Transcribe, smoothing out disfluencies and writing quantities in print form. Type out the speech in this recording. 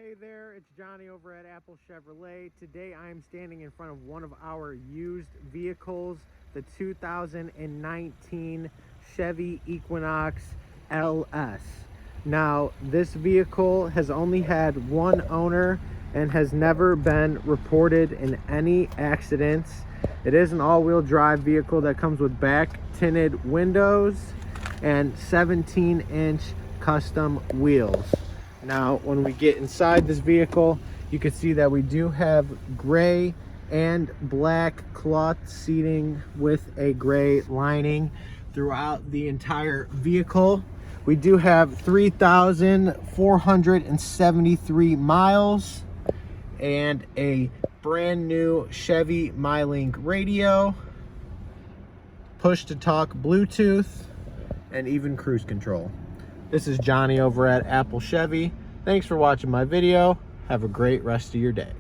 Hey there, it's Johnny over at Apple Chevrolet. Today I am standing in front of one of our used vehicles, the 2019 Chevy Equinox LS. Now, this vehicle has only had one owner and has never been reported in any accidents. It is an all-wheel drive vehicle that comes with back tinted windows and 17-inch custom wheels. Now, when we get inside this vehicle, you can see that we do have gray and black cloth seating with a gray lining throughout the entire vehicle. We do have 3,473 miles and a brand new Chevy MyLink radio, push to talk Bluetooth, and even cruise control. This is Johnny over at Apple Chevy. Thanks for watching my video. Have a great rest of your day.